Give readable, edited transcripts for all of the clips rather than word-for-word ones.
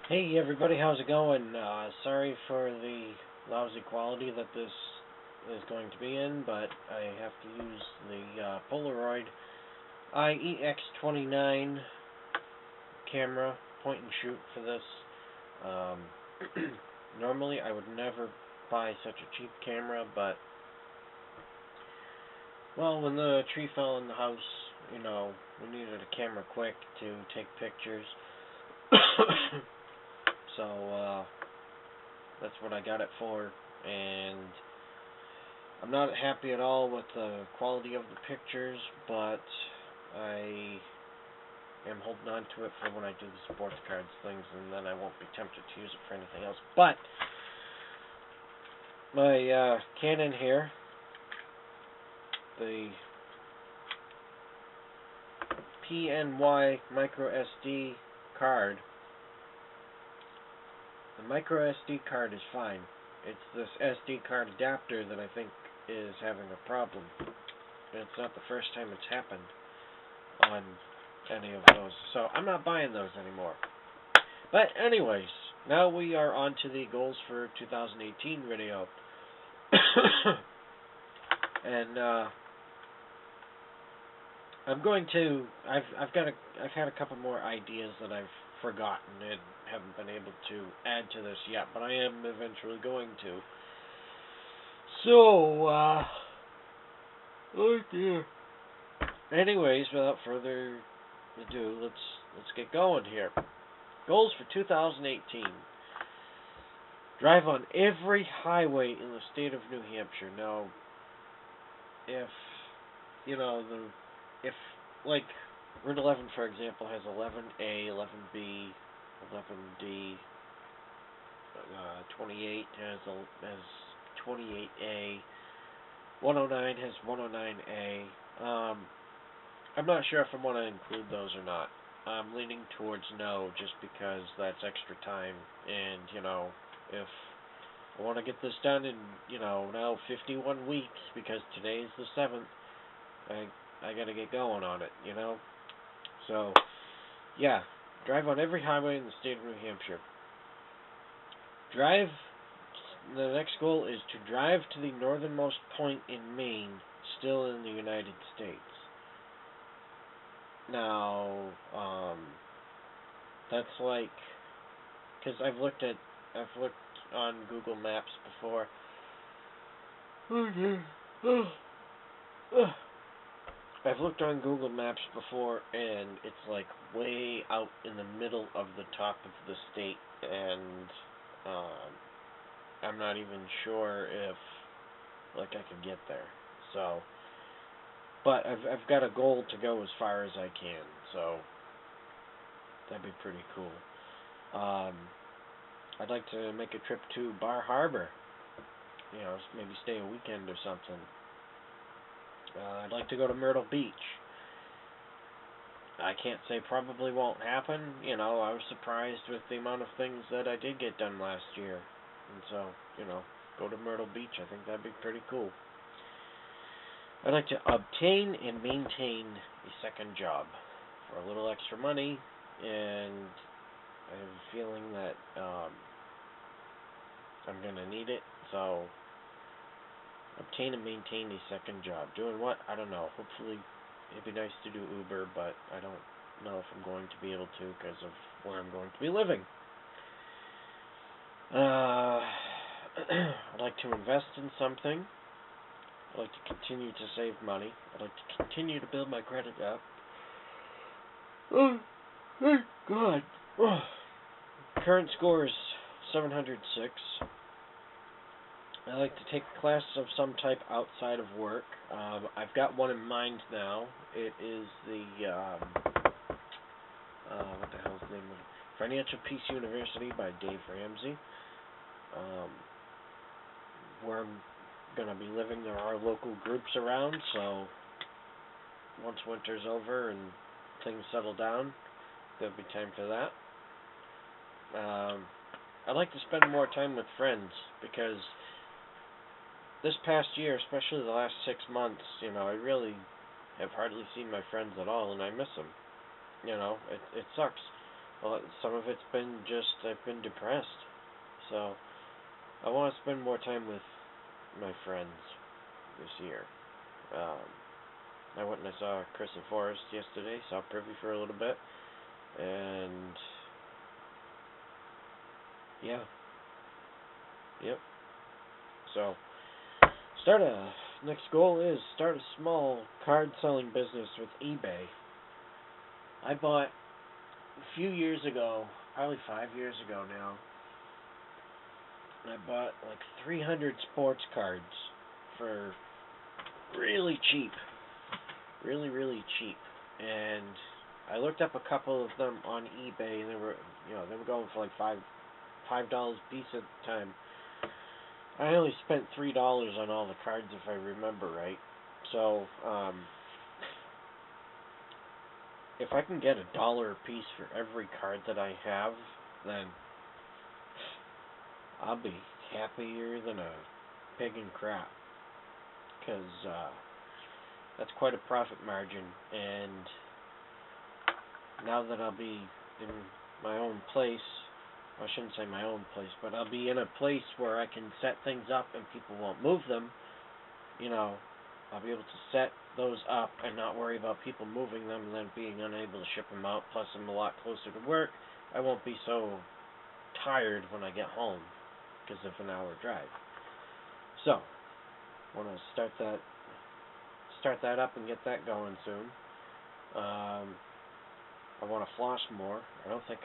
Hey everybody, how's it going? Sorry for the lousy quality that this is going to be in, but I have to use the Polaroid IEX29 camera point and shoot for this. Um, Normally I would never buy such a cheap camera, but well, when the tree fell in the house, we needed a camera quick to take pictures. So that's what I got it for, and I'm not happy at all with the quality of the pictures, but I am holding on to it for when I do the sports cards things, and then I won't be tempted to use it for anything else. But my Canon here, the PNY micro SD card. The micro SD card is fine. It's this SD card adapter that I think is having a problem. And it's not the first time it's happened on any of those. So I'm not buying those anymore. But anyways, now we are on to the goals for 2018 video. And I've had a couple more ideas that I've forgotten and haven't been able to add to this yet, but I am eventually going to. So, oh dear. Anyways, without further ado, let's get going here. Goals for 2018. Drive on every highway in the state of New Hampshire. Now, if if like Route 11, for example, has 11A, 11B, 11D. 28 has 28A. 109 has 109A. I'm not sure if I want to include those or not. I'm leaning towards no, just because that's extra time, and if I want to get this done in now 51 weeks, because today is the 7th, I gotta get going on it, So, yeah, drive on every highway in the state of New Hampshire. The next goal is to drive to the northernmost point in Maine, still in the United States. Now, that's like, because I've looked on Google Maps before. I've looked on Google Maps before, and it's like way out in the middle of the top of the state, and I'm not even sure if I could get there. So, but I've got a goal to go as far as I can, so that'd be pretty cool. I'd like to make a trip to Bar Harbor. Maybe stay a weekend or something. I'd like to go to Myrtle Beach. I can't say probably won't happen. I was surprised with the amount of things that I did get done last year. And so, go to Myrtle Beach. I think that'd be pretty cool. I'd like to obtain and maintain a second job for a little extra money, and I have a feeling that I'm going to need it. So, obtain and maintain a second job. Doing what? I don't know. Hopefully, it'd be nice to do Uber, but I don't know if I'm going to be able to because of where I'm going to be living. I'd like to invest in something. I'd like to continue to save money. I'd like to continue to build my credit up. Oh, thank God. Oh. Current score is 706. I like to take a class of some type outside of work. I've got one in mind now. It is the, what the hell's the name of it? Financial Peace University by Dave Ramsey. Where I'm going to be living, there are local groups around, so once winter's over and things settle down, there'll be time for that. I'd like to spend more time with friends, because this past year, especially the last 6 months, I really have hardly seen my friends at all, and I miss them. It sucks. Well, some of it's been just I've been depressed. So I want to spend more time with my friends this year. Um, I went and I saw Chris and Forrest yesterday. Saw Privy for a little bit, and yeah, yep. So start a next goal is start a small card selling business with eBay. I bought a few years ago, probably 5 years ago now. I bought like 300 sports cards for really cheap, really cheap, and I looked up a couple of them on eBay, and they were going for like $5 a piece at the time. I only spent $3 on all the cards if I remember right. So if I can get $1 a piece for every card that I have, then I'll be happier than a pig in crap. Because that's quite a profit margin. And now that I'll be in my own place, I shouldn't say my own place, but I'll be in a place where I can set things up and people won't move them. I'll be able to set those up and not worry about people moving them and then being unable to ship them out. Plus, I'm a lot closer to work. I won't be so tired when I get home because of an hour drive. So, want to start that up and get that going soon. I want to floss more. I don't think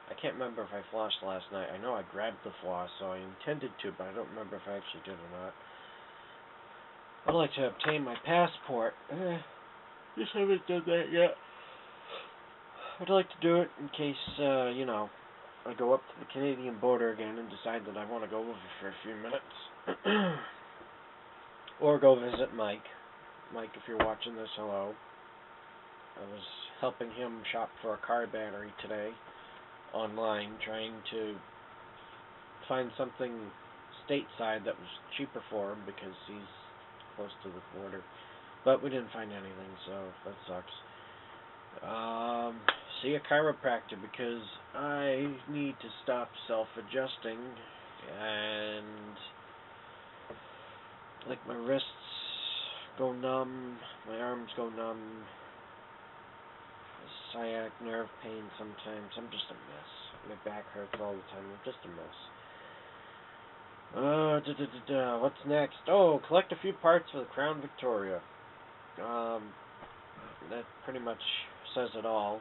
I can't remember if I flossed last night. I know I grabbed the floss, so I intended to, but I don't remember if I actually did or not. I'd like to obtain my passport. Just haven't done that yet. I'd like to do it in case, I go up to the Canadian border again and decide that I want to go over for a few minutes. Or go visit Mike. Mike, if you're watching this, hello. I was helping him shop for a car battery today online, trying to find something stateside that was cheaper for him because he's close to the border. But we didn't find anything, so that sucks. See a chiropractor because I need to stop self-adjusting, and like my wrists go numb, my arms go numb, sciatic nerve pain sometimes. I'm just a mess. My back hurts all the time. I'm just a mess. What's next? Oh, collect a few parts for the Crown Victoria. That pretty much says it all.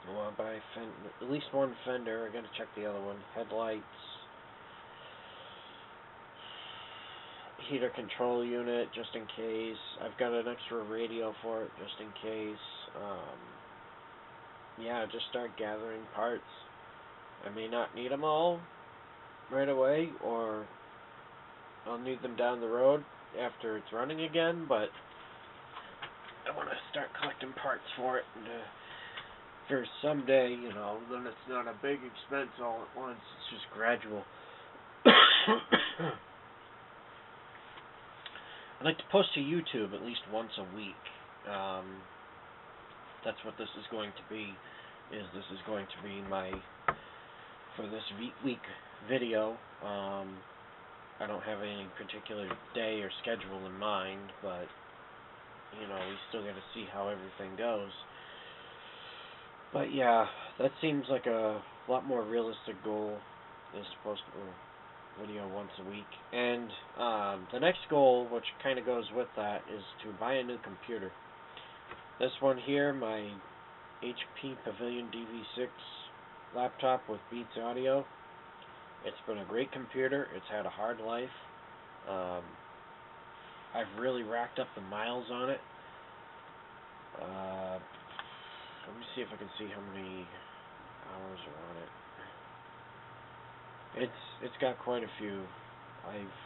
I want to buy at least one fender. I gotta check the other one. Headlights, heater control unit, just in case. I've got an extra radio for it, just in case. Just start gathering parts. I may not need them all right away, or I'll need them down the road after it's running again, but I want to start collecting parts for it, and for someday, then it's not a big expense all at once. It's just gradual. I'd like to post to YouTube at least once a week. That's what this is going to be. This is going to be for this week video. I don't have any particular day or schedule in mind, but we still got to see how everything goes. But yeah, that seems like a lot more realistic goal. Is to post a video once a week. And the next goal, which kind of goes with that, is to buy a new computer. This one here, my HP Pavilion DV6 laptop with Beats Audio. It's been a great computer. It's had a hard life. I've really racked up the miles on it. Let me see if I can see how many hours are on it. It's got quite a few. I've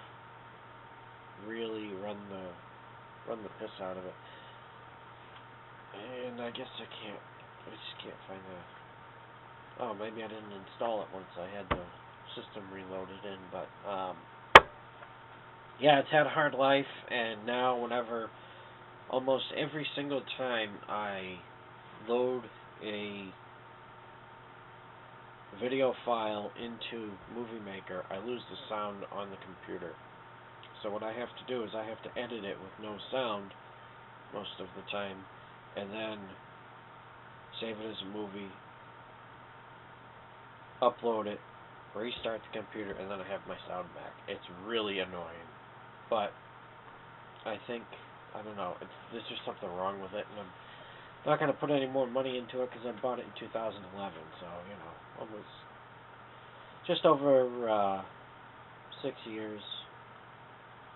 really run the piss out of it. And I guess I just can't find the... Oh, maybe I didn't install it once I had the system reloaded in, but, yeah, it's had a hard life, and now almost every single time I load a video file into Movie Maker, I lose the sound on the computer. So what I have to do is I have to edit it with no sound most of the time, and then save it as a movie, upload it, restart the computer, and then I have my sound back. It's really annoying, but I think, I don't know, there's just something wrong with it, and I'm not going to put any more money into it because I bought it in 2011, so, you know, almost just over 6 years.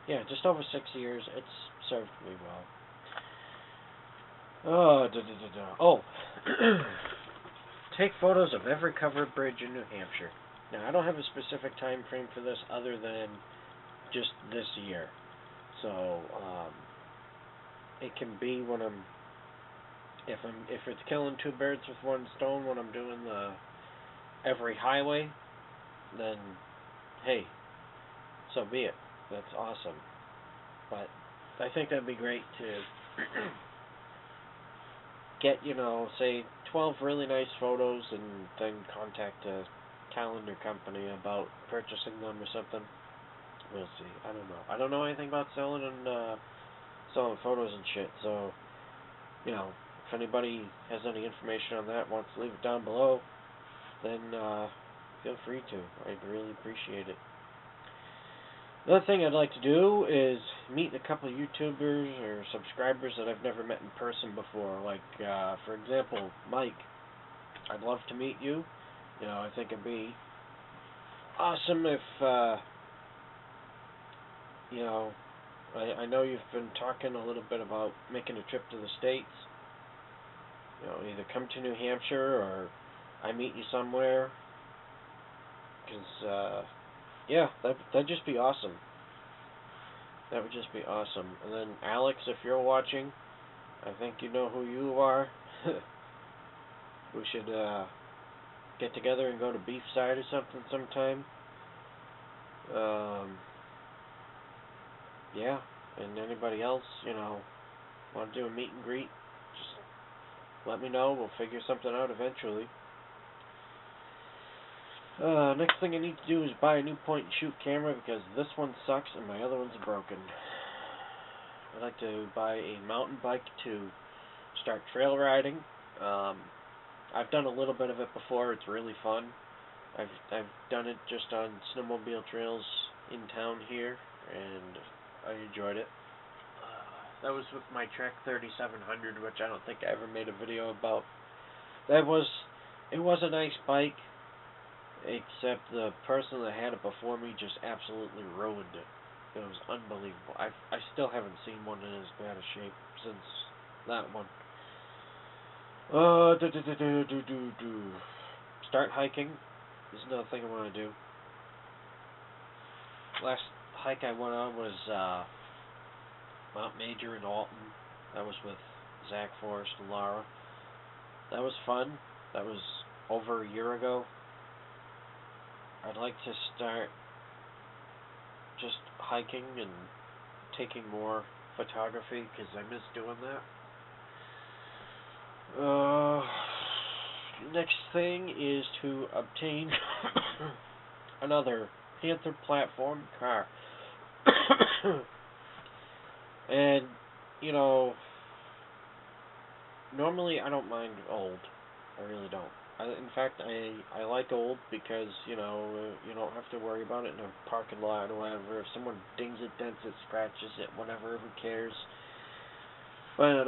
Yeah, just over 6 years. It's served me well. Oh, take photos of every covered bridge in New Hampshire. Now, I don't have a specific time frame for this other than just this year. So, it can be when if it's killing two birds with one stone when I'm doing every highway, then hey, so be it. That's awesome. But I think that'd be great to get, say 12 really nice photos and then contact a calendar company about purchasing them or something. We'll see. I don't know. I don't know anything about selling photos and shit. So, if anybody has any information on that, wants to leave it down below, then feel free to. I'd really appreciate it. Another thing I'd like to do is meet a couple of YouTubers or subscribers that I've never met in person before. Like, for example, Mike. I'd love to meet you. I think it'd be awesome if, I know you've been talking a little bit about making a trip to the States. Either come to New Hampshire or I meet you somewhere. Because, yeah, that'd just be awesome. That would just be awesome. And then, Alex, if you're watching, I think you know who you are. We should get together and go to Beefside or something sometime. Yeah, and anybody else, want to do a meet and greet, just let me know. We'll figure something out eventually. Next thing I need to do is buy a new point-and-shoot camera because this one sucks and my other one's broken. I'd like to buy a mountain bike to start trail riding. I've done a little bit of it before. It's really fun. I've done it just on snowmobile trails in town here, and I enjoyed it. That was with my Trek 3700, which I don't think I ever made a video about. It was a nice bike, except the person that had it before me just absolutely ruined it. It was unbelievable. I still haven't seen one in as bad a shape since that one. Start hiking. This is another thing I want to do. Last hike I went on was Mount Major in Alton. That was with Zach Forrest and Laura. That was fun. That was over a year ago. I'd like to start just hiking and taking more photography because I miss doing that. Next thing is to obtain another Panther platform car. And, normally I don't mind old. I really don't. In fact, I like old because, you don't have to worry about it in a parking lot or whatever. If someone dings it, dents it, scratches it, whatever, who cares? But,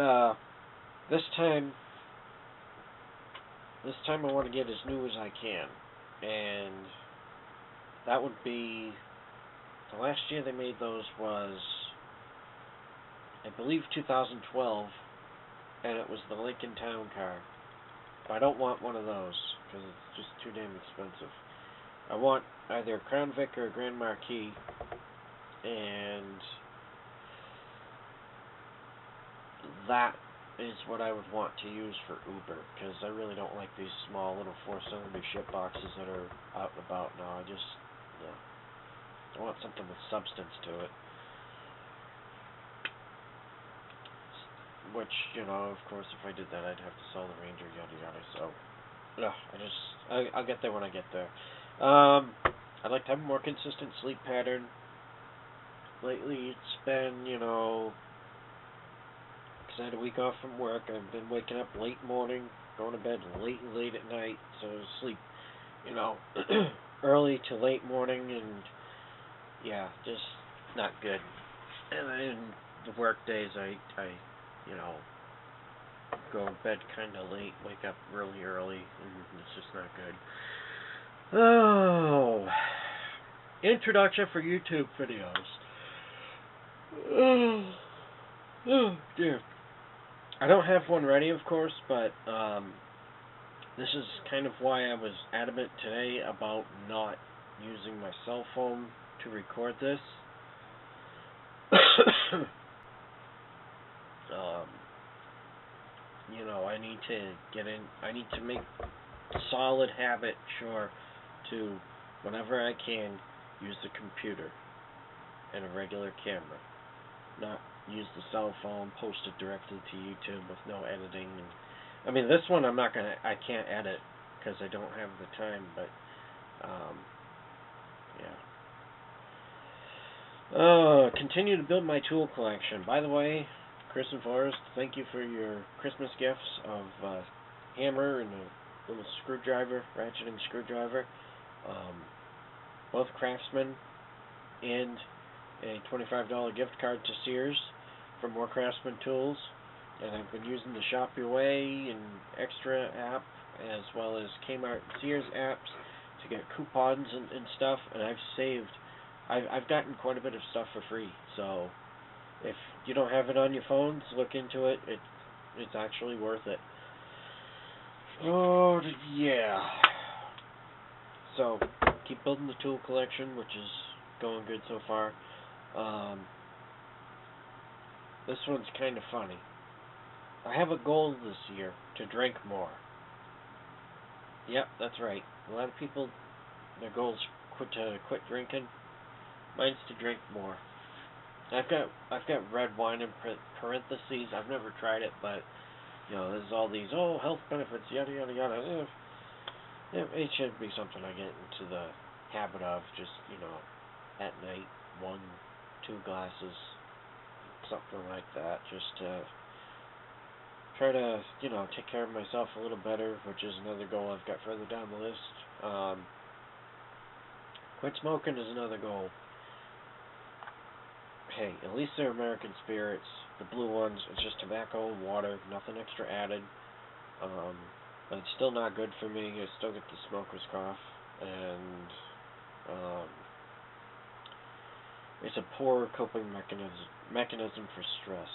this time I want to get as new as I can. And that would be, the last year they made those was, I believe, 2012, and it was the Lincoln Town Car. But I don't want one of those, because it's just too damn expensive. I want either a Crown Vic or a Grand Marquis, and that is what I would want to use for Uber, because I really don't like these small little 4-cylinder shit boxes that are out and about now. I want something with substance to it. which, you know, of course, if I did that, I'd have to sell the Ranger, yada yada. So, I'll get there when I get there. I'd like to have a more consistent sleep pattern. Lately, it's been, you know, because I had a week off from work. I've been waking up late morning, going to bed late at night, so sleep, you know, early to late morning, and yeah, just not good. And in the work days, I you know, go to bed kind of late, wake up really early, and it's just not good. Oh, introduction for YouTube videos. Oh dear. I don't have one ready, of course, but this is kind of why I was adamant today about not using my cell phone to record this. You know, I need to make a solid habit, sure, to, whenever I can, use the computer and a regular camera. Not use the cell phone, post it directly to YouTube with no editing. And, I mean, this one I can't edit because I don't have the time, but, yeah. Continue to build my tool collection. By the way, Chris and Forrest, thank you for your Christmas gifts of hammer and a little screwdriver, ratcheting screwdriver. Both Craftsman and a $25 gift card to Sears for more Craftsman tools. And I've been using the Shop Your Way and Extra app, as well as Kmart and Sears apps to get coupons and stuff, and I've gotten quite a bit of stuff for free. So if you don't have it on your phones, look into it. It's actually worth it. Oh yeah. So keep building the tool collection, which is going good so far. This one's kind of funny. I have a goal this year to drink more. Yep, that's right. A lot of people, their goals to quit drinking. Mine's to drink more. I've got red wine in parentheses. I've never tried it, but you know, there's all these health benefits, yada yada yada. It should be something I get into the habit of, just, you know, at night, 1-2 glasses, something like that, just to try to, you know, take care of myself a little better, which is another goal I've got further down the list. Quit smoking is another goal. Hey, at least they're American spirits. The blue ones, it's just tobacco and water, nothing extra added. But it's still not good for me. I still get the smoker's cough, and it's a poor coping mechanism for stress.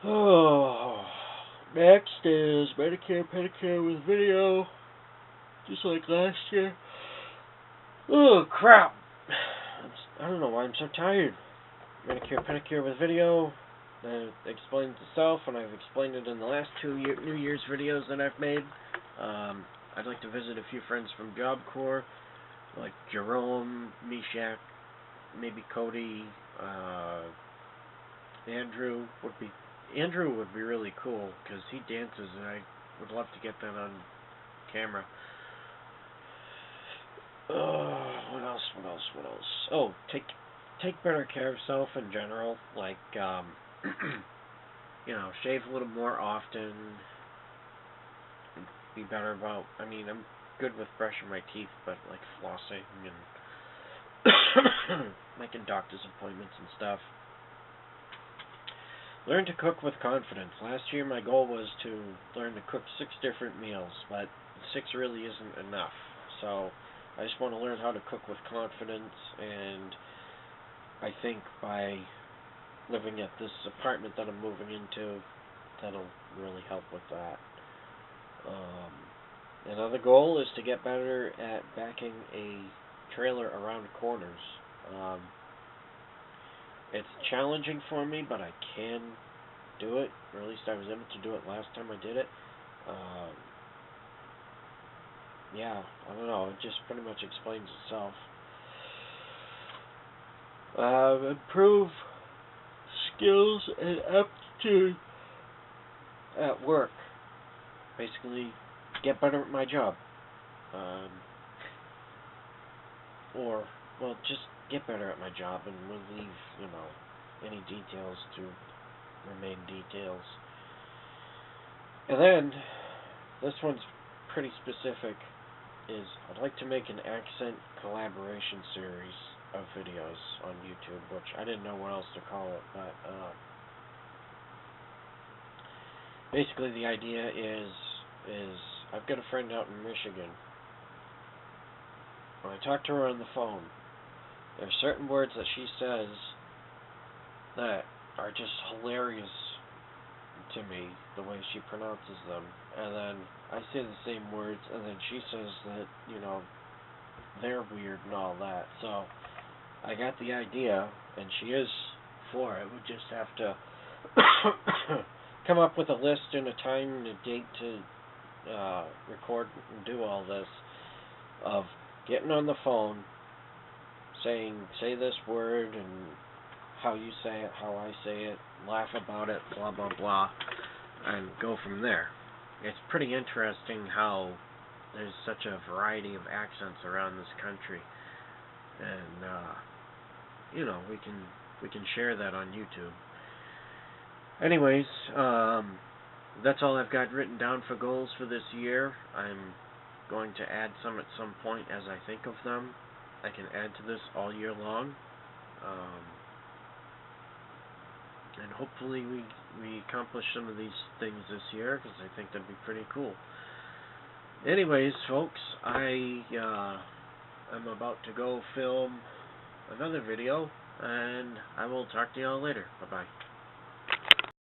So, next is Medicare, Pedicare with video, just like last year. Oh, crap. I don't know why I'm so tired. Medicare, Pedicare with video. That explains itself, and I've explained it in the last 2 New Year's videos that I've made. I'd like to visit a few friends from Job Corps, like Jerome, Meshach, maybe Cody, Andrew would be really cool, because he dances, and I would love to get that on camera. What else? Oh, take better care of yourself in general, like, you know, shave a little more often, be better about, I mean, I'm good with brushing my teeth, but, like, flossing and making doctor's appointments and stuff. Learn to cook with confidence. Last year my goal was to learn to cook 6 different meals, but 6 really isn't enough. So I just want to learn how to cook with confidence, and I think by living at this apartment that I'm moving into, that'll really help with that. Another goal is to get better at backing a trailer around corners. It's challenging for me, but I can do it, or at least I was able to do it last time I did it. Yeah, I don't know, it just pretty much explains itself. Improve skills and aptitude at work. Basically, get better at my job. Or, well, just get better at my job, and we'll leave, any details to remain details. And then, this one's pretty specific, is I'd like to make an accent collaboration series of videos on YouTube, which I didn't know what else to call it, but basically the idea is I've got a friend out in Michigan. When I talk to her on the phone, there are certain words that she says that are just hilarious to me, the way she pronounces them. And then I say the same words, and then she says that, they're weird and all that. So I got the idea, and she is for it. We just have to come up with a list and a time and a date to record and do all this, of getting on the phone, say this word and how you say it, how I say it, laugh about it, blah blah blah, and go from there. It's pretty interesting how there's such a variety of accents around this country, and we can share that on YouTube. Anyways, that's all I've got written down for goals for this year. I'm going to add some at some point as I think of them. I can add to this all year long. And hopefully we accomplish some of these things this year, because I think that'd be pretty cool. Anyways, folks, I'm about to go film another video, and I will talk to y'all later. Bye-bye.